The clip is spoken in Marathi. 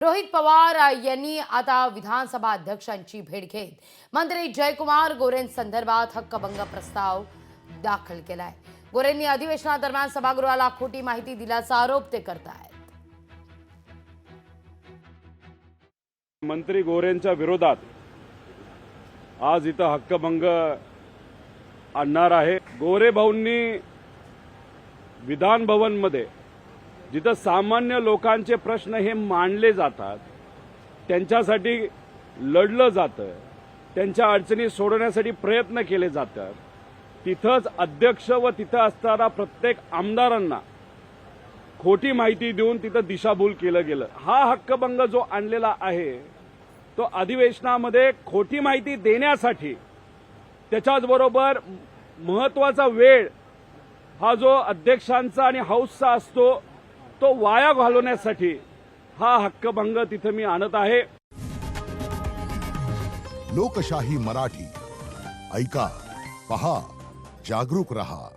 रोहित पवार यांनी आता विधानसभा अध्यक्षांची भेट घेत मंत्री जयकुमार गोरेंसंदर्भात हक्कभंग प्रस्ताव दाखल केलाय। गोरेंनी अधिवेशनादरम्यान सभागृहाला खोटी माहिती दिल्याचा आरोप ते करतायत। मंत्री गोरेंच्या विरोधात आज इथं हक्कभंग आणणार आहे। गोरे भाऊंनी विधान भवनमध्ये जिथं सामान्य लोकांचे प्रश्न हे मांडले जातात, त्यांच्यासाठी लढलं जातं, त्यांच्या अडचणी सोडवण्यासाठी प्रयत्न केले जातात, तिथंच अध्यक्ष व तिथं असणारा प्रत्येक आमदारांना खोटी माहिती देऊन तिथं दिशाभूल केलं गेलं। हा हक्कभंग जो आणलेला आहे तो अधिवेशनामध्ये खोटी माहिती देण्यासाठी, त्याच्याचबरोबर महत्त्वाचा वेळ हा जो अध्यक्षांचा आणि हाऊसचा असतो तो वाया घालवण्यासाठी हा हक्कभंग तिथे मी आणत आहे। लोकशाही मराठी ऐका, पहा, जागरूक रहा।